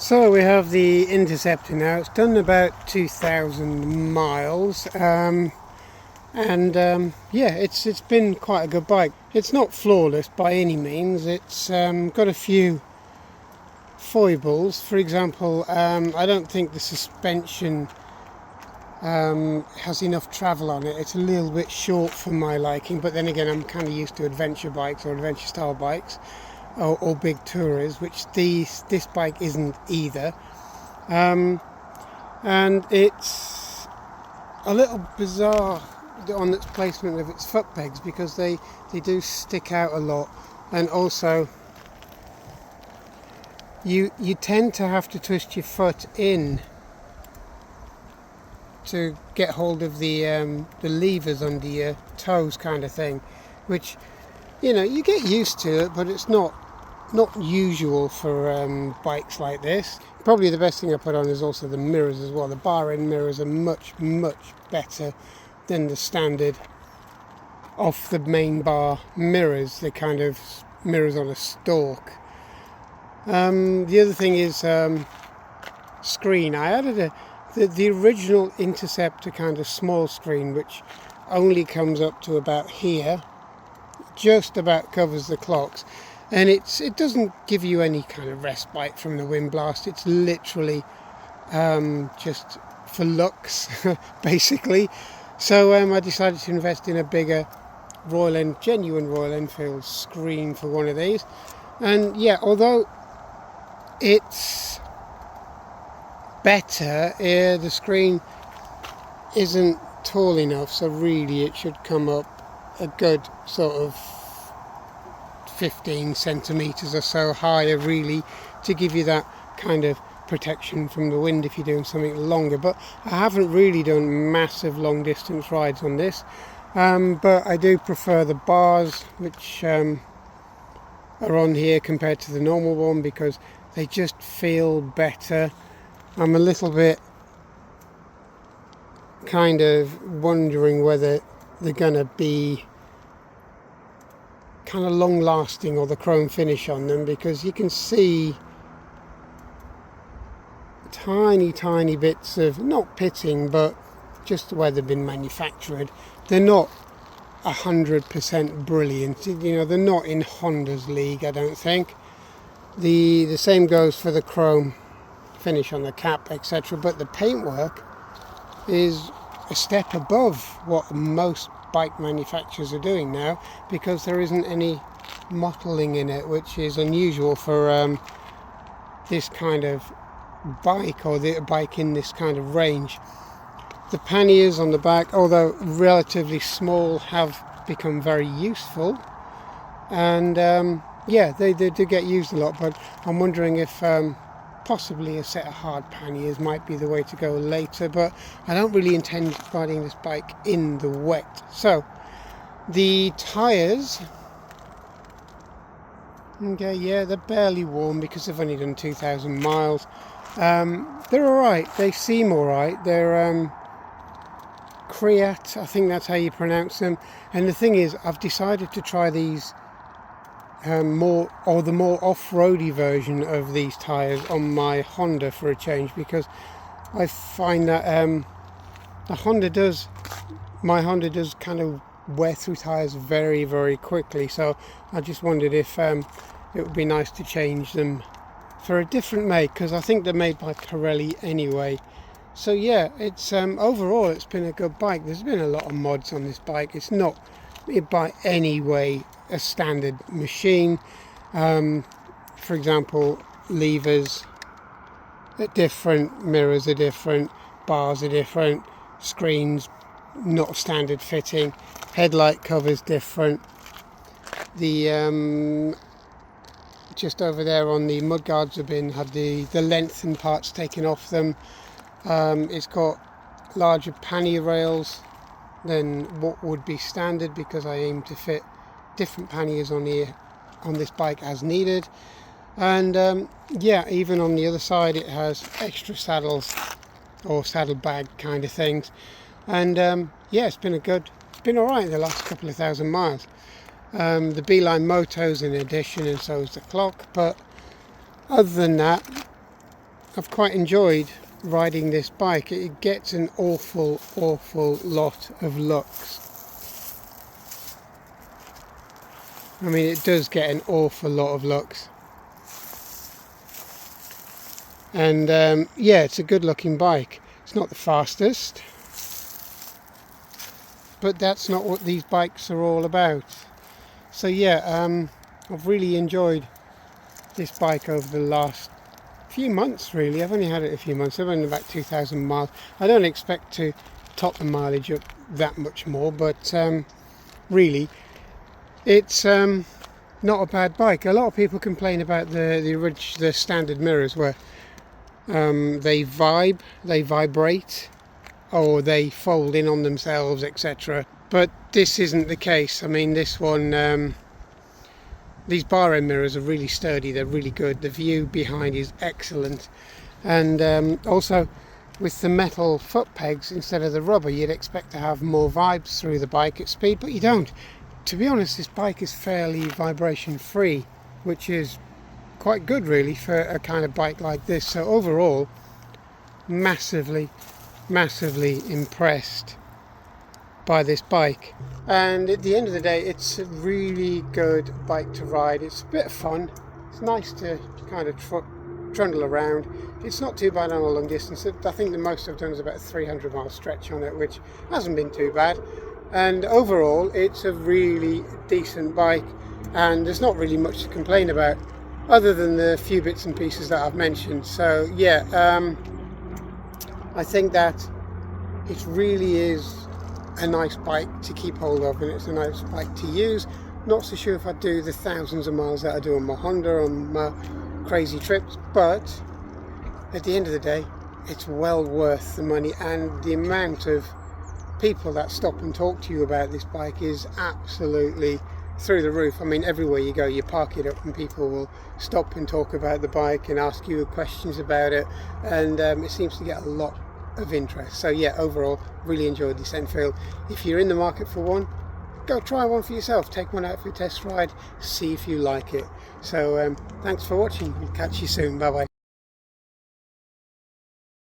So we have the Interceptor now. It's done about 2,000 miles, yeah, it's been quite a good bike. It's not flawless by any means. It's got a few foibles. For example, I don't think the suspension has enough travel on it. It's a little bit short for my liking, but then again, I'm kind of used to adventure bikes or adventure style bikes. Or big tourers, which this bike isn't either, and it's a little bizarre on its placement of its foot pegs, because they do stick out a lot, and also you tend to have to twist your foot in to get hold of the levers under your toes, kind of thing, which, you know, you get used to it, but it's not usual for bikes like this. Probably the best thing I put on is also the mirrors as well. The bar end mirrors are much better than the standard off the main bar mirrors. They're kind of mirrors on a stalk. The other thing is screen. I added the original Interceptor kind of small screen, which only comes up to about here, just about covers the clocks. And it doesn't give you any kind of respite from the wind blast. It's literally just for looks, basically. So I decided to invest in a bigger genuine Royal Enfield screen for one of these. And yeah, although it's better, the screen isn't tall enough, so really it should come up a good sort of 15 centimeters or so higher, really, to give you that kind of protection from the wind if you're doing something longer. But I haven't really done massive long distance rides on this, but I do prefer the bars which are on here compared to the normal one, because they just feel better. I'm a little bit kind of wondering whether they're gonna be kind of long lasting, or the chrome finish on them, because you can see tiny bits of, not pitting, but just where they've been manufactured. They're not 100% brilliant, you know, they're not in Honda's league, I don't think. The same goes for the chrome finish on the cap, etc., but the paintwork is a step above what most bike manufacturers are doing now, because there isn't any mottling in it, which is unusual for this kind of bike, or the bike in this kind of range. The panniers on the back, although relatively small, have become very useful, and yeah, they do get used a lot, but I'm wondering if possibly a set of hard panniers might be the way to go later, but I don't really intend riding this bike in the wet. So the tyres, okay, yeah, they're barely warm because they've only done 2,000 miles. They're alright, they seem alright. They're Create, I think that's how you pronounce them. And the thing is, I've decided to try these the more off-roady version of these tyres on my Honda for a change, because I find that my Honda does kind of wear through tyres very quickly. So I just wondered if it would be nice to change them for a different make, because I think they're made by Pirelli anyway. So yeah, it's overall it's been a good bike. There's been a lot of mods on this bike. It's not by any way a standard machine. For example, levers are different, mirrors are different, bars are different, screens not standard fitting, headlight covers different. The just over there on the mudguards had the lengthened parts taken off them. It's got larger pannier rails than what would be standard, because I aim to fit different panniers on this bike as needed. And yeah, even on the other side it has extra saddles or saddlebag kind of things. And yeah, it's been alright in the last couple of thousand miles. The Beeline Moto's in addition, and so is the clock, but other than that, I've quite enjoyed riding this bike. It gets an awful lot of looks. I mean, it does get an awful lot of looks. And yeah, it's a good looking bike. It's not the fastest, but that's not what these bikes are all about. So yeah, I've really enjoyed this bike over the last few months really. I've only had it a few months. I've only about 2,000 miles. I don't expect to top the mileage up that much more, but really it's not a bad bike. A lot of people complain about the standard mirrors where they vibrate, or they fold in on themselves, etc. But this isn't the case. I mean, this one, these bar end mirrors are really sturdy, they're really good, the view behind is excellent, and also with the metal foot pegs instead of the rubber, you'd expect to have more vibes through the bike at speed, but you don't. To be honest, this bike is fairly vibration free, which is quite good really for a kind of bike like this. So overall, massively impressed by this bike. And at the end of the day, it's a really good bike to ride. It's a bit of fun. It's nice to kind of trundle around. It's not too bad on a long distance. I think the most I've done is about a 300 mile stretch on it, which hasn't been too bad. And overall, it's a really decent bike, and there's not really much to complain about other than the few bits and pieces that I've mentioned. So yeah, I think that it really is a nice bike to keep hold of, and it's a nice bike to use. Not so sure if I'd do the thousands of miles that I do on my Honda on my crazy trips, but at the end of the day, it's well worth the money, and the amount of people that stop and talk to you about this bike is absolutely through the roof. I mean, everywhere you go, you park it up and people will stop and talk about the bike and ask you questions about it, and it seems to get a lot of interest. So yeah, overall, really enjoyed this Enfield. If you're in the market for one, go try one for yourself, take one out for a test ride, see if you like it. So thanks for watching, we'll catch you soon, bye bye.